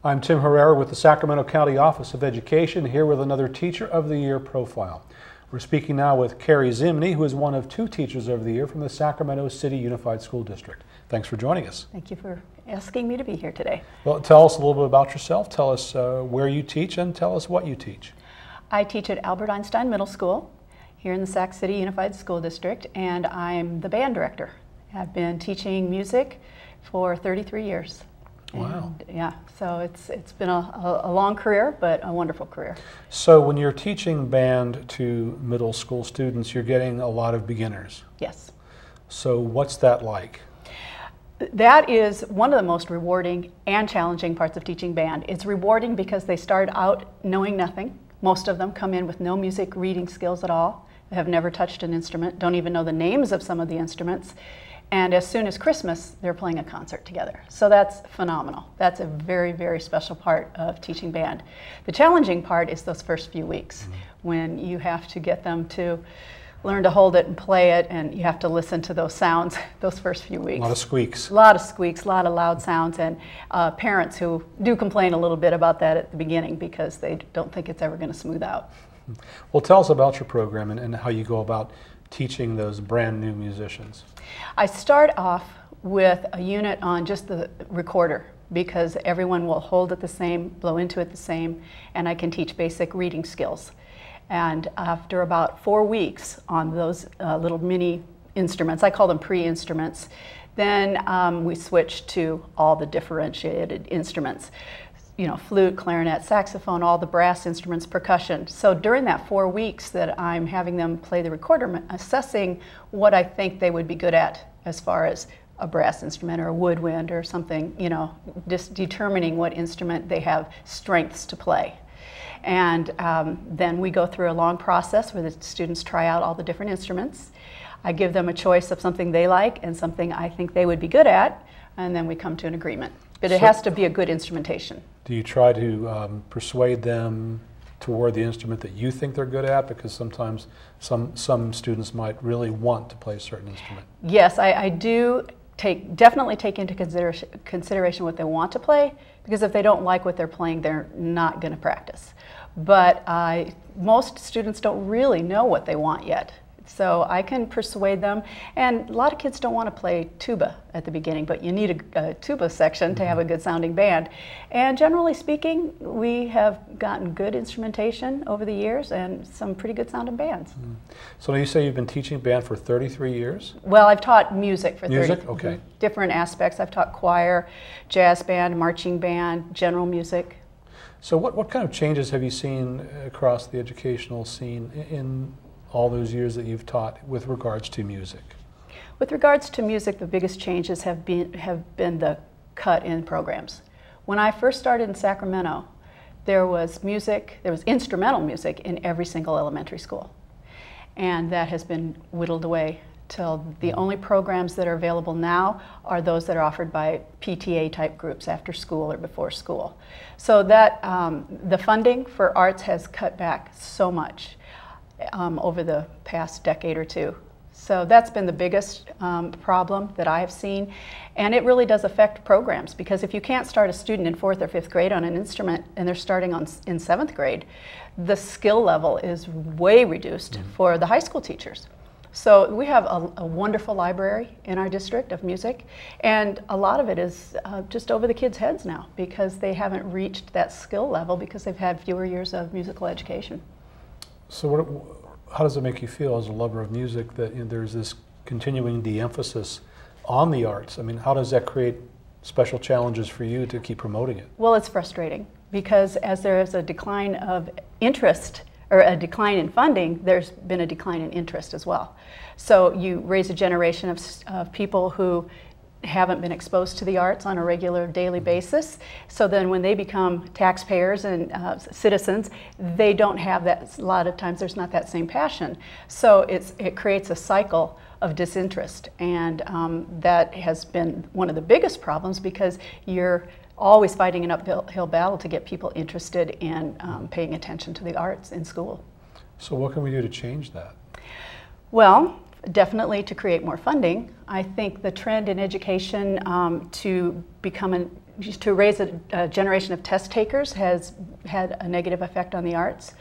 I'm Tim Herrera with the Sacramento County Office of Education, here with another Teacher of the Year profile. We're speaking now with Kari Zimny, who is one of 2 Teachers of the Year from the Sacramento City Unified School District. Thanks for joining us. Thank you for asking me to be here today. Well, tell us a little bit about yourself. Tell us where you teach and tell us what you teach. I teach at Albert Einstein Middle School here in the Sac City Unified School District, and I'm the band director. I've been teaching music for 33 years. Wow. And, yeah, so it's been a long career, but a wonderful career. So when you're teaching band to middle school students, you're getting a lot of beginners. Yes. So what's that like? That is one of the most rewarding and challenging parts of teaching band. It's rewarding because they start out knowing nothing. Most of them come in with no music reading skills at all. They have never touched an instrument, don't even know the names of some of the instruments. And as soon as Christmas, they're playing a concert together. So that's phenomenal. That's a very, very special part of teaching band. The challenging part is those first few weeks when you have to get them to learn to hold it and play it, and you have to listen to those sounds those first few weeks. A lot of squeaks. A lot of squeaks, a lot of loud sounds, and parents who do complain a little bit about that at the beginning because they don't think it's ever going to smooth out. Well, tell us about your program and how you go about teaching those brand new musicians. I start off with a unit on just the recorder because everyone will hold it the same, blow into it the same, and I can teach basic reading skills. And after about 4 weeks on those little mini instruments, I call them pre-instruments, then we switch to all the differentiated instruments. You know, flute, clarinet, saxophone, all the brass instruments, percussion. So during that 4 weeks that I'm having them play the recorder, I'm assessing what I think they would be good at as far as a brass instrument or a woodwind or something, you know, just determining what instrument they have strengths to play. And then we go through a long process where the students try out all the different instruments. I give them a choice of something they like and something I think they would be good at, and then we come to an agreement. But it has to be a good instrumentation. Do you try to persuade them toward the instrument that you think they're good at? Because sometimes some students might really want to play a certain instrument. Yes, I do definitely take into consideration what they want to play, because if they don't like what they're playing, they're not going to practice. But most students don't really know what they want yet. So I can persuade them, and a lot of kids don't want to play tuba at the beginning, but you need a tuba section to have a good sounding band. And generally speaking, we have gotten good instrumentation over the years and some pretty good sounding bands. So you say you've been teaching band for 33 years? Well, I've taught music for 30 Music? Okay. Different aspects. I've taught choir, jazz band, marching band, general music. So what kind of changes have you seen across the educational scene in all those years that you've taught with regards to music? With regards to music, the biggest changes have been the cut in programs. When I first started in Sacramento, there was instrumental music in every single elementary school. And that has been whittled away till the only programs that are available now are those that are offered by PTA type groups after school or before school. So that the funding for arts has cut back so much over the past decade or two. So that's been the biggest problem that I have seen, and it really does affect programs, because if you can't start a student in 4th or 5th grade on an instrument and they're starting in 7th grade, the skill level is way reduced for the high school teachers. So we have a wonderful library in our district of music, and a lot of it is just over the kids' heads now because they haven't reached that skill level because they've had fewer years of musical education. So how does it make you feel as a lover of music that there's this continuing de-emphasis on the arts? I mean, how does that create special challenges for you to keep promoting it? Well, it's frustrating because as there is a decline of interest or a decline in funding, there's been a decline in interest as well. So you raise a generation of people who haven't been exposed to the arts on a regular daily basis. So then when they become taxpayers and citizens, they don't have that, a lot of times there's not that same passion. So it creates a cycle of disinterest, and that has been one of the biggest problems because you're always fighting an uphill battle to get people interested in paying attention to the arts in school. So what can we do to change that? Well, definitely to create more funding. I think the trend in education to become to raise a generation of test takers has had a negative effect on the arts,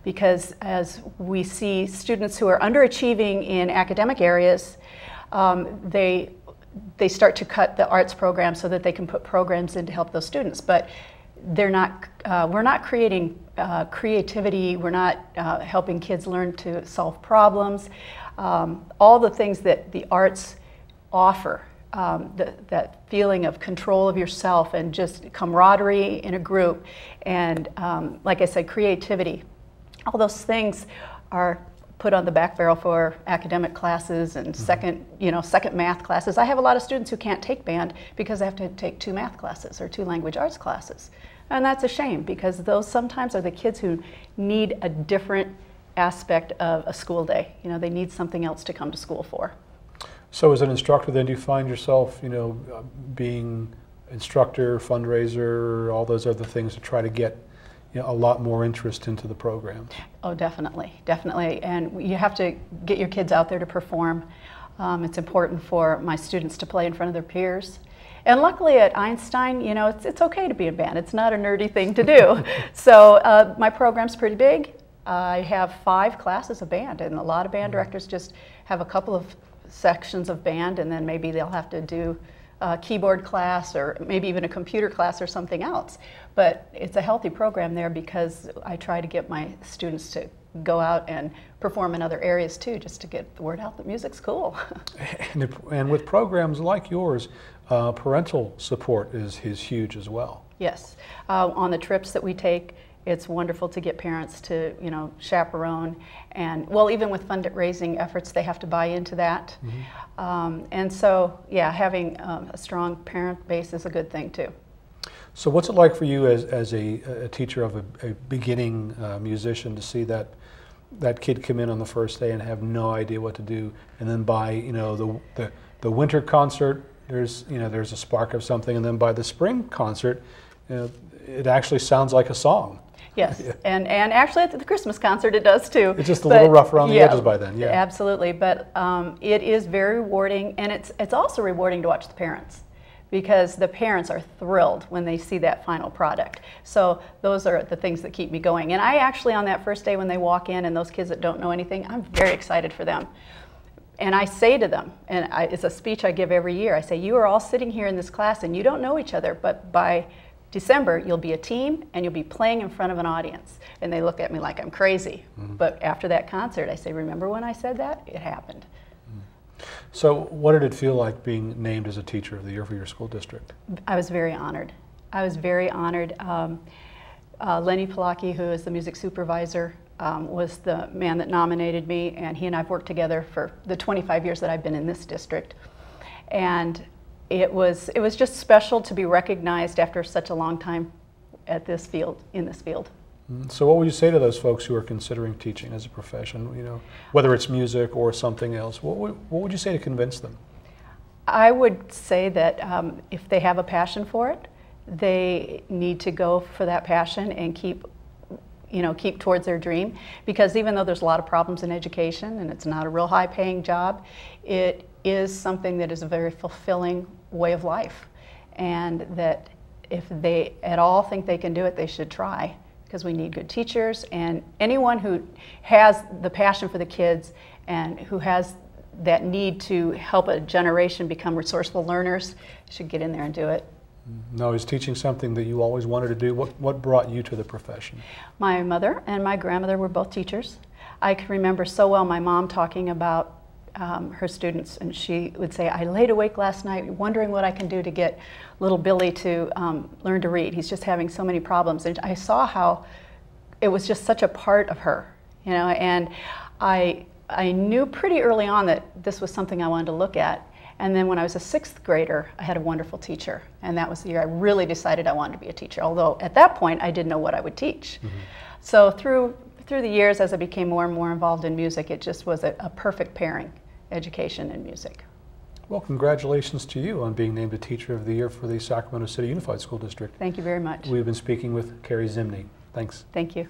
because as we see students who are underachieving in academic areas, they start to cut the arts program so that they can put programs in to help those students. But we're not creating creativity, we're not helping kids learn to solve problems. All the things that the arts offer, that feeling of control of yourself and just camaraderie in a group, and like I said, creativity. All those things are put on the back barrel for academic classes and second math classes. I have a lot of students who can't take band because they have to take 2 math classes or 2 language arts classes. And that's a shame, because those sometimes are the kids who need a different aspect of a school day. You know, they need something else to come to school for. So as an instructor, then, do you find yourself, being instructor, fundraiser, all those other things to try to get a lot more interest into the program? Oh, definitely, definitely. And you have to get your kids out there to perform. It's important for my students to play in front of their peers. And luckily at Einstein, it's okay to be in band. It's not a nerdy thing to do. So my program's pretty big. I have 5 classes of band, and a lot of band directors just have a couple of sections of band, and then maybe they'll have to do a keyboard class or maybe even a computer class or something else. But it's a healthy program there, because I try to get my students to go out and perform in other areas too, just to get the word out that music's cool. And with programs like yours, parental support is huge as well. Yes. On the trips that we take, it's wonderful to get parents to, chaperone, and even with fundraising efforts, they have to buy into that. And so, yeah, having a strong parent base is a good thing too. So what's it like for you as a teacher of a beginning musician to see that kid come in on the first day and have no idea what to do, and then by the winter concert there's a spark of something, and then by the spring concert it actually sounds like a song. Yes, and actually at the Christmas concert it does too. It's just a little rough around the edges by then. Yeah, absolutely. But it is very rewarding, and it's also rewarding to watch the parents, because the parents are thrilled when they see that final product. So those are the things that keep me going. And I actually, on that first day when they walk in, and those kids that don't know anything, I'm very excited for them. And I say to them, and it's a speech I give every year, I say, you are all sitting here in this class and you don't know each other, but by December, you'll be a team and you'll be playing in front of an audience. And they look at me like I'm crazy. But after that concert, I say, remember when I said that? It happened. So what did it feel like being named as a Teacher of the Year for your school district? I was very honored. I was very honored. Lenny Palaki, who is the music supervisor, was the man that nominated me, and he and I have worked together for the 25 years that I've been in this district. And it was just special to be recognized after such a long time at this field, in this field. So what would you say to those folks who are considering teaching as a profession, whether it's music or something else? What would you say to convince them? I would say that if they have a passion for it, they need to go for that passion and keep towards their dream, because even though there's a lot of problems in education and it's not a real high-paying job, it is something that is a very fulfilling way of life, and that if they at all think they can do it, they should try, because we need good teachers, and anyone who has the passion for the kids and who has that need to help a generation become resourceful learners should get in there and do it. Now, is teaching something that you always wanted to do? What brought you to the profession? My mother and my grandmother were both teachers. I can remember so well my mom talking about her students, and she would say, I laid awake last night wondering what I can do to get little Billy to learn to read. He's just having so many problems. And I saw how it was just such a part of her, and I knew pretty early on that this was something I wanted to look at. And then when I was a 6th grader, I had a wonderful teacher, and that was the year I really decided I wanted to be a teacher, although at that point I didn't know what I would teach. So through the years, as I became more and more involved in music, it just was a perfect pairing, education and music. Well, congratulations to you on being named a Teacher of the Year for the Sacramento City Unified School District. Thank you very much. We've been speaking with Kari Zimny. Thanks. Thank you.